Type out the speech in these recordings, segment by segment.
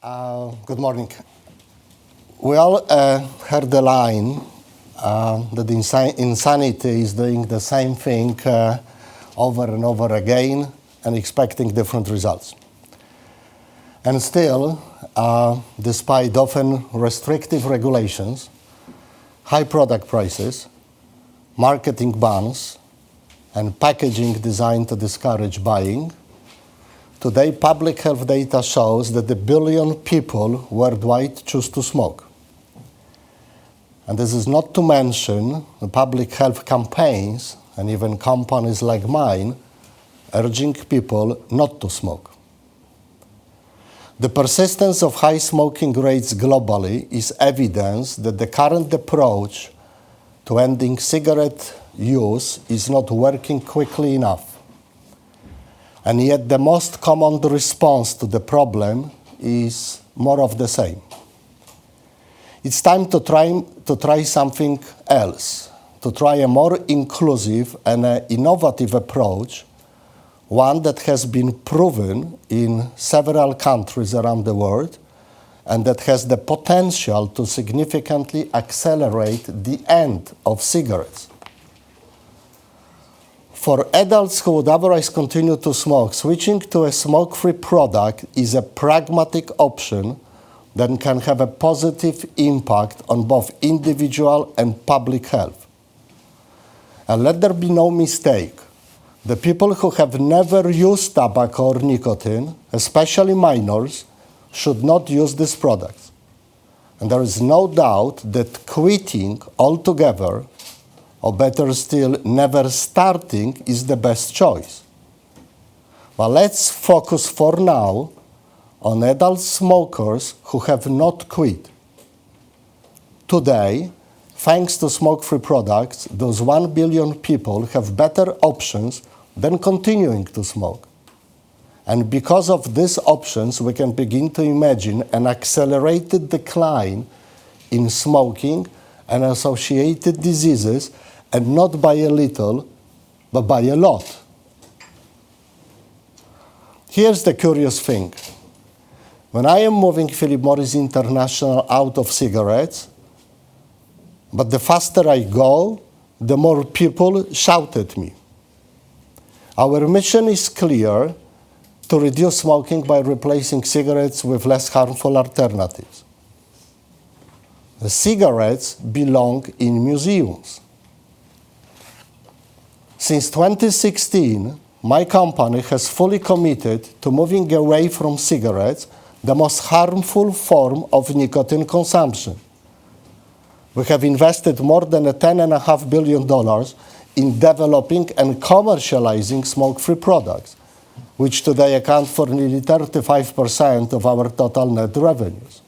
Good morning. We all heard the line that insanity is doing the same thing over and over again and expecting different results. And still, despite often restrictive regulations, high product prices, marketing bans, and packaging designed to discourage buying, today public health data shows that 1 billion people worldwide choose to smoke. And this is not to mention the public health campaigns and even companies like mine urging people not to smoke. The persistence of high smoking rates globally is evidence that the current approach to ending cigarette use is not working quickly enough. And yet the most common response to the problem is more of the same. It's time to try something else, to try a more inclusive and innovative approach, one that has been proven in several countries around the world and that has the potential to significantly accelerate the end of cigarettes. For adults who would otherwise continue to smoke, switching to a smoke-free product is a pragmatic option that can have a positive impact on both individual and public health. And let there be no mistake, the people who have never used tobacco or nicotine, especially minors, should not use these products. And there is no doubt that quitting altogether, or better still, never starting, is the best choice. But let's focus for now on adult smokers who have not quit. Today, thanks to smoke-free products, those 1 billion people have better options than continuing to smoke. And because of these options, we can begin to imagine an accelerated decline in smoking and associated diseases, and not by a little, but by a lot. Here's the curious thing. When I am moving Philip Morris International out of cigarettes, but the faster I go, the more people shout at me. Our mission is clear: to reduce smoking by replacing cigarettes with less harmful alternatives. The cigarettes belong in museums. Since 2016, my company has fully committed to moving away from cigarettes, the most harmful form of nicotine consumption. We have invested more than $10.5 billion in developing and commercializing smoke-free products, which today account for nearly 35% of our total net revenues.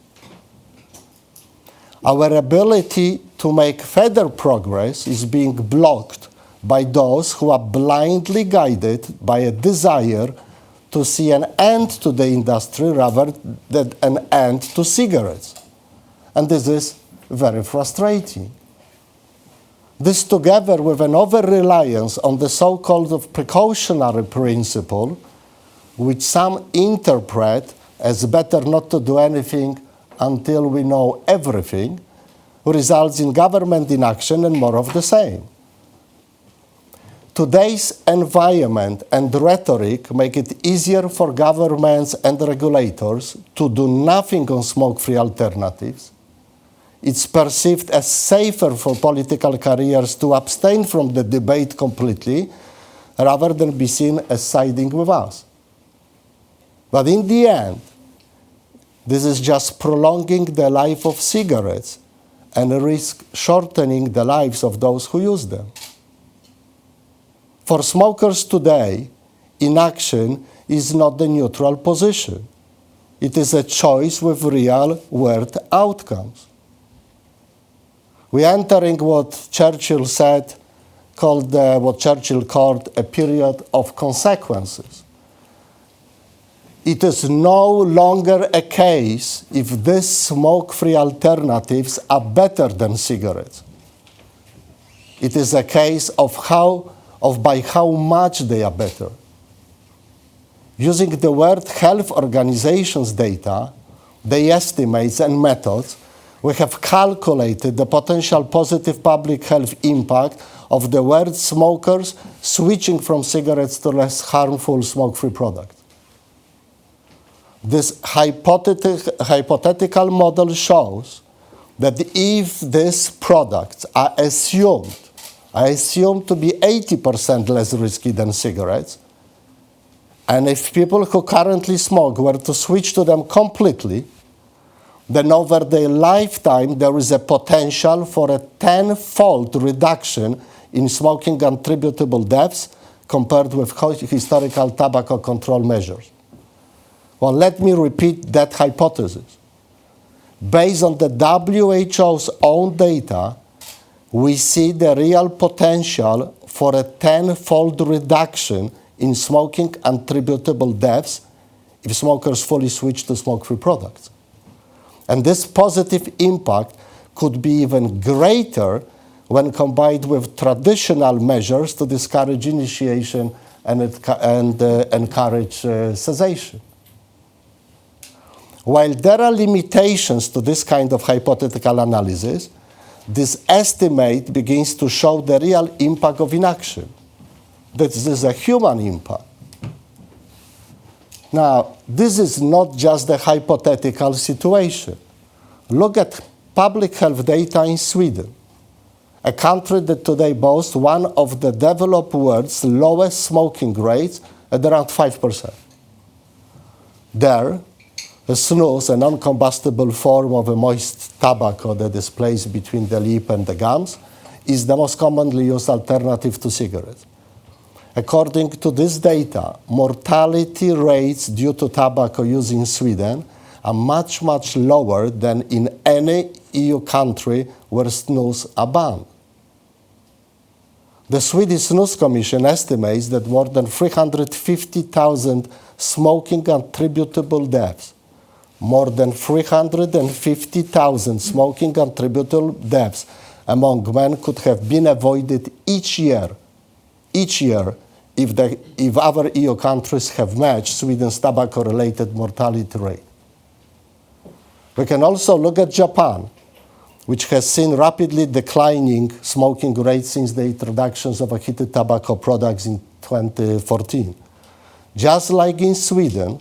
Our ability to make further progress is being blocked by those who are blindly guided by a desire to see an end to the industry rather than an end to cigarettes. And this is very frustrating. This, together with an over-reliance on the so-called precautionary principle, which some interpret as better not to do anything until we know everything, results in government inaction and more of the same. Today's environment and rhetoric make it easier for governments and regulators to do nothing on smoke-free alternatives. It's perceived as safer for political careers to abstain from the debate completely rather than be seen as siding with us. But in the end, this is just prolonging the life of cigarettes and risk shortening the lives of those who use them. For smokers today, inaction is not the neutral position. It is a choice with real-world outcomes. We are entering what Churchill called a period of consequences. It is no longer a case if these smoke-free alternatives are better than cigarettes. It is a case of by how much they are better. Using the World Health Organization's data, the estimates and methods, we have calculated the potential positive public health impact of the world smokers switching from cigarettes to less harmful smoke-free products. This hypothetical model shows that if these products are assumed to be 80% less risky than cigarettes, and if people who currently smoke were to switch to them completely, then over their lifetime there is a potential for a 10-fold reduction in smoking attributable deaths compared with historical tobacco control measures. Well, let me repeat that hypothesis. Based on the WHO's own data, we see the real potential for a 10-fold reduction in smoking attributable deaths if smokers fully switch to smoke-free products. And this positive impact could be even greater when combined with traditional measures to discourage initiation and encourage cessation. While there are limitations to this kind of hypothetical analysis, this estimate begins to show the real impact of inaction. This is a human impact. Now, this is not just a hypothetical situation. Look at public health data in Sweden, a country that today boasts one of the developed world's lowest smoking rates at around 5%. There, a snus, a non-combustible form of a moist tobacco that is placed between the lip and the gums, is the most commonly used alternative to cigarettes. According to this data, mortality rates due to tobacco use in Sweden are much, much lower than in any EU country where snus are banned. The Swedish Snus Commission estimates that more than 350,000 smoking attributable deaths, more than 350,000 smoking attributable deaths among men could have been avoided each year if other EU countries have matched Sweden's tobacco-related mortality rate. We can also look at Japan, which has seen rapidly declining smoking rates since the introductions of heated tobacco products in 2014. Just like in Sweden,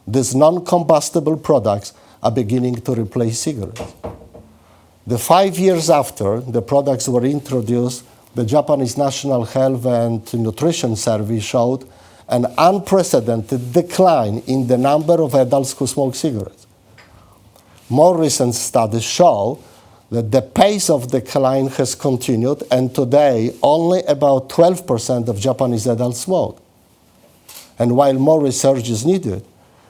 these non-combustible products are beginning to replace cigarettes. The 5 years after the products were introduced, the Japanese National Health and Nutrition Service showed an unprecedented decline in the number of adults who smoke cigarettes. More recent studies show that the pace of decline has continued, and today only about 12% of Japanese adults smoke. And while more research is needed,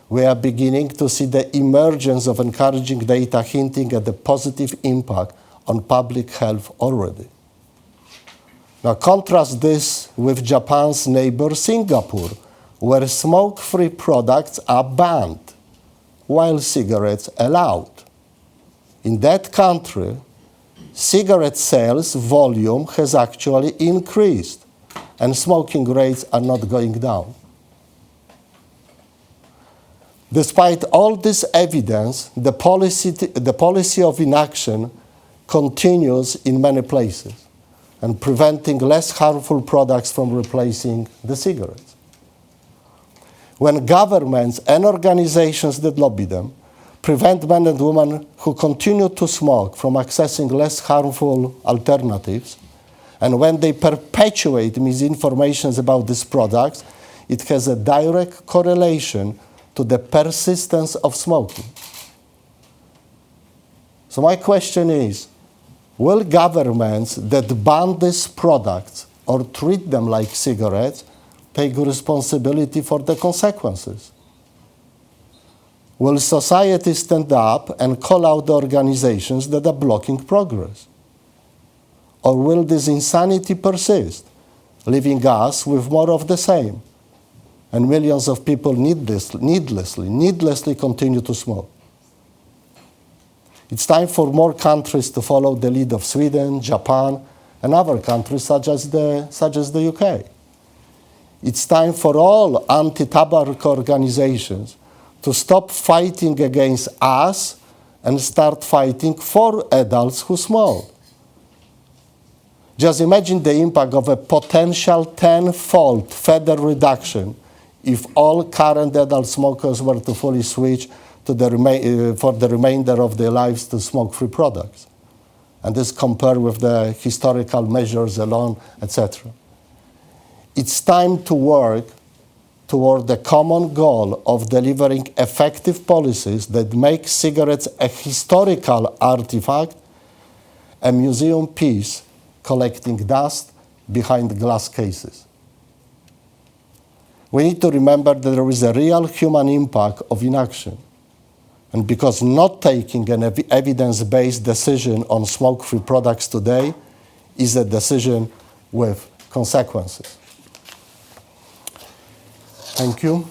we are beginning to see the emergence of encouraging data hinting at the positive impact on public health already. Now contrast this with Japan's neighbor Singapore, where smoke-free products are banned, while cigarettes allowed. In that country, cigarette sales volume has actually increased, and smoking rates are not going down. Despite all this evidence, the policy of inaction continues in many places and preventing less harmful products from replacing the cigarettes. When governments and organizations that lobby them prevent men and women who continue to smoke from accessing less harmful alternatives, and when they perpetuate misinformation about these products, it has a direct correlation to the persistence of smoking. So my question is, will governments that ban these products or treat them like cigarettes take responsibility for the consequences? Will society stand up and call out the organizations that are blocking progress? Or will this insanity persist, leaving us with more of the same, and millions of people needlessly continue to smoke? It's time for more countries to follow the lead of Sweden, Japan, and other countries such as the UK. It's time for all anti-tobacco organizations to stop fighting against us and start fighting for adults who smoke. Just imagine the impact of a potential 10-fold further reduction if all current adult smokers were to fully switch to for the remainder of their lives to smoke-free products. And this compared with the historical measures alone, etc. It's time to work toward the common goal of delivering effective policies that make cigarettes a historical artifact, a museum piece collecting dust behind glass cases. We need to remember that there is a real human impact of inaction. And because not taking an evidence-based decision on smoke-free products today is a decision with consequences. Thank you.